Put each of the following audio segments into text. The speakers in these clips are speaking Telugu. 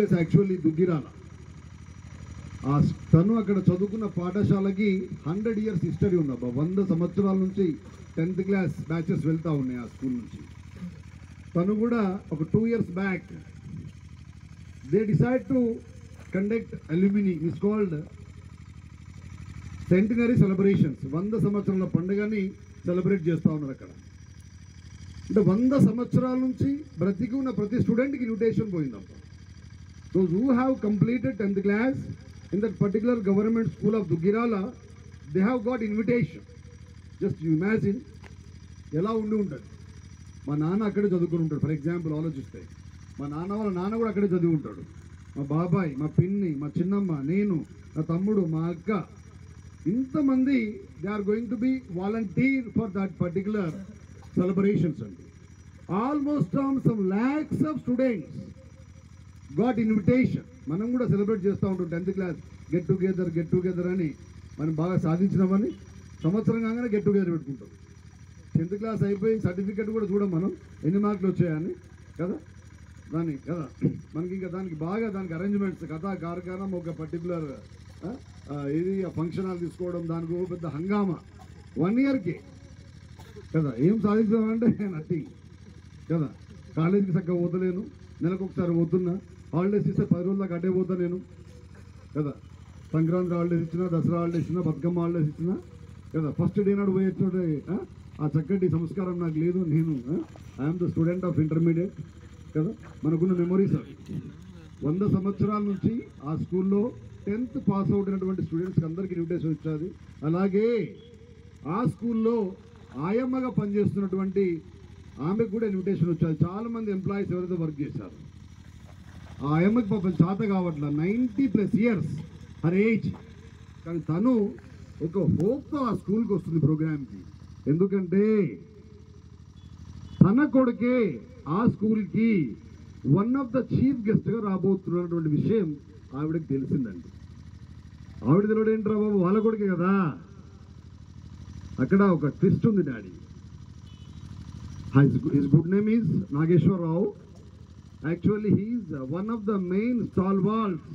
యాక్చువల్లీ దుగ్గిరాల తను అక్కడ చదువుకున్న పాఠశాలకి 100 years హిస్టరీ ఉందబ్బా. 100 సంవత్సరాల నుంచి 10th class బ్యాచెస్ వెళ్తా ఉన్నాయి ఆ స్కూల్ నుంచి. తను కూడా ఒక 2 years back they decide to conduct alumni is called centenary celebrations. 100 సంవత్సరాల పండుగని సెలబ్రేట్ చేస్తూ ఉన్నారు అక్కడ. అంటే 100 సంవత్సరాల నుంచి బ్రతికి ఉన్న ప్రతి స్టూడెంట్కి invitation పోయిందమ్మా. Those who have completed 10th class in that particular government school of Dugirala, they have got invitation. Just you imagine, ఎలా ఉండి ఉంటుంది. మా నాన్న అక్కడే చదువుకుని ఉంటాడు. ఫర్ ఎగ్జాంపుల్ ఆలోచిస్తే మా నాన్న వాళ్ళ నాన్న కూడా అక్కడే చదివి ఉంటాడు. మా బాబాయ్, మా పిన్ని, మా చిన్నమ్మ, నేను, నా తమ్ముడు, మా అక్క, ఇంతమంది they are going to be volunteer for that particular celebrations అండి. Almost some lakhs of students got invitation. మనం కూడా సెలబ్రేట్ చేస్తూ ఉంటాం 10th class గెట్ టుగెదర్ అని. మనం బాగా సాధించినామని సంవత్సరం కాగానే గెట్ టుగెదర్ పెట్టుకుంటాం. 10th class అయిపోయి సర్టిఫికెట్ కూడా చూడం మనం ఎన్ని మార్కులు వచ్చాయని కదా. మనకి ఇంకా దానికి అరేంజ్మెంట్స్ కథా కార్యక్రమం ఒక పర్టికులర్ ఇది ఫంక్షన్ హాల్ తీసుకోవడం, దానికి ఒక పెద్ద హంగామా 1 yearకి కదా. ఏం సాధించామంటే నథింగ్ కదా. కాలేజీకి చక్కగా పోతలేను, నెలకు ఒకసారి పోతున్నా, హాలిడేస్ ఇస్తే 10 రోజుల దాకా అడ్డే పోతా నేను కదా. సంక్రాంతి హాలిడేస్ ఇచ్చినా, దసరా హాలిడేస్ ఇచ్చినా, బతుకమ్మ హాలిడేస్ ఇచ్చినా కదా. ఫస్ట్ డే నాడు పోయేటోడే ఆ చక్కటి సంస్కారం నాకు లేదు. నేను I'm the student of intermediate కదా. మనకున్న మెమొరీస్ అవి. 100 సంవత్సరాల నుంచి ఆ స్కూల్లో 10th పాస్ అవుట్ అయినటువంటి స్టూడెంట్స్కి అందరికీ ఇన్విటేషన్ వచ్చేది. అలాగే ఆ స్కూల్లో ఆయమ్మగా పనిచేస్తున్నటువంటి ఆమెకు కూడా ఇన్విటేషన్ వచ్చేది. చాలామంది ఎంప్లాయీస్ ఎవరైతే వర్క్ చేశారు ఆ ఆయమ్మకి పాపం చేత కావట్ల, 90+ years హర్ ఏజ్. కానీ తను ఒక హోప్తో ఆ స్కూల్కి వస్తుంది ప్రోగ్రామ్కి. ఎందుకంటే తన కొడుకే ఆ స్కూల్కి వన్ ఆఫ్ ద చీఫ్ గెస్ట్గా రాబోతున్నటువంటి విషయం ఆవిడకి తెలిసిందండి. ఆవిడ తెలియడం ఏంట్రా బాబు, వాళ్ళ కొడుకే కదా. అక్కడ ఒక ట్విస్ట్ ఉంది daddy. His good name is Nageshwar Rao. Actually, he is one of the main stalwarts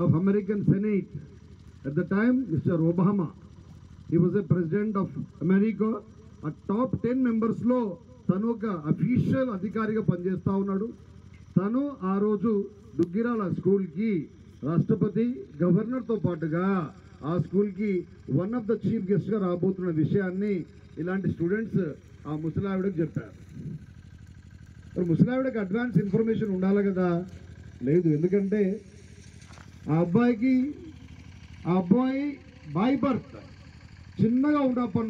of American Senate. At the time, Mr. Obama, he was a president of America. A top 10 members లో తను ఒక అఫీషియల్ అధికారిగా పనిచేస్తూ ఉన్నాడు. తను ఆ రోజు దుగ్గిరాల స్కూల్కి రాష్ట్రపతి, గవర్నర్తో పాటుగా ఆ స్కూల్కి వన్ ఆఫ్ ద చీఫ్ గెస్ట్గా రాబోతున్న విషయాన్ని ఇలాంటి స్టూడెంట్స్ ఆ ముసలావిడకి చెప్పారు. మరి ముసలావిడకి అడ్వాన్స్ ఇన్ఫర్మేషన్ ఉండాలి కదా. లేదు, ఎందుకంటే ఆ అబ్బాయి బై బర్త్ చిన్నగా ఉన్నప్పటి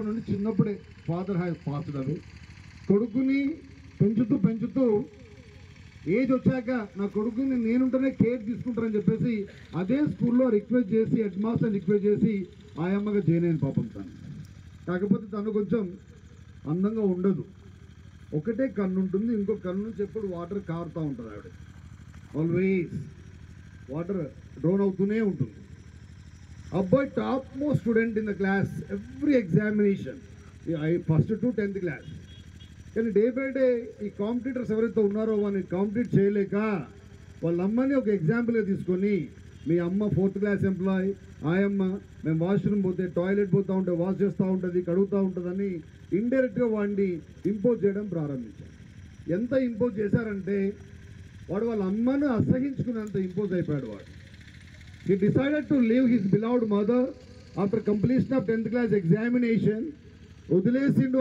నుండి చిన్నప్పుడే ఫాదర్ హ్యాస్ పాస్డ్ అవే. కొడుకుని పెంచుతూ ఏజ్ వచ్చాక నా కొడుకుని నేనుంటేనే కేర్ తీసుకుంటారని చెప్పేసి అదే స్కూల్లో రిక్వెస్ట్ చేసి, హెడ్ మాస్టర్ రిక్వెస్ట్ చేసి ఆయమ్మగా జాయిన్ అయిన పాపం తను. కాకపోతే తను కొంచెం అందంగా ఉండదు. ఒకటే కన్ను ఉంటుంది, ఇంకో కన్ను నుంచి ఎప్పుడు వాటర్ కారుతూ ఉంటుంది. ఆవిడ ఆల్వేస్ వాటర్ డ్రోన్ అవుతూనే ఉంటుంది. అబ్బాయి top most student in the class, every examination first to 10th class. కానీ డే బై డే ఈ కాంపిటీటర్స్ ఎవరైతే ఉన్నారో వాళ్ళని కాంపిటీట్ చేయలేక వాళ్ళ అమ్మని ఒక ఎగ్జాంపుల్గా తీసుకొని, మీ అమ్మ 4th class ఎంప్లాయ్, ఆయమ్మ మేము వాష్రూమ్ పోతే టాయిలెట్ పోతూ ఉంటే వాష్ చేస్తూ ఉంటుంది, కడుగుతూ ఉంటుందని ఇండైరెక్ట్గా వాడిని ఇంపోజ్ చేయడం ప్రారంభించారు. ఎంత ఇంపోజ్ చేశారంటే వాడు వాళ్ళ అమ్మను అసహించుకునేంత ఇంపోజ్ అయిపోయాడు వాడు. He decided to leave his beloved mother after completion of 10th class examination. వదిలేసిండు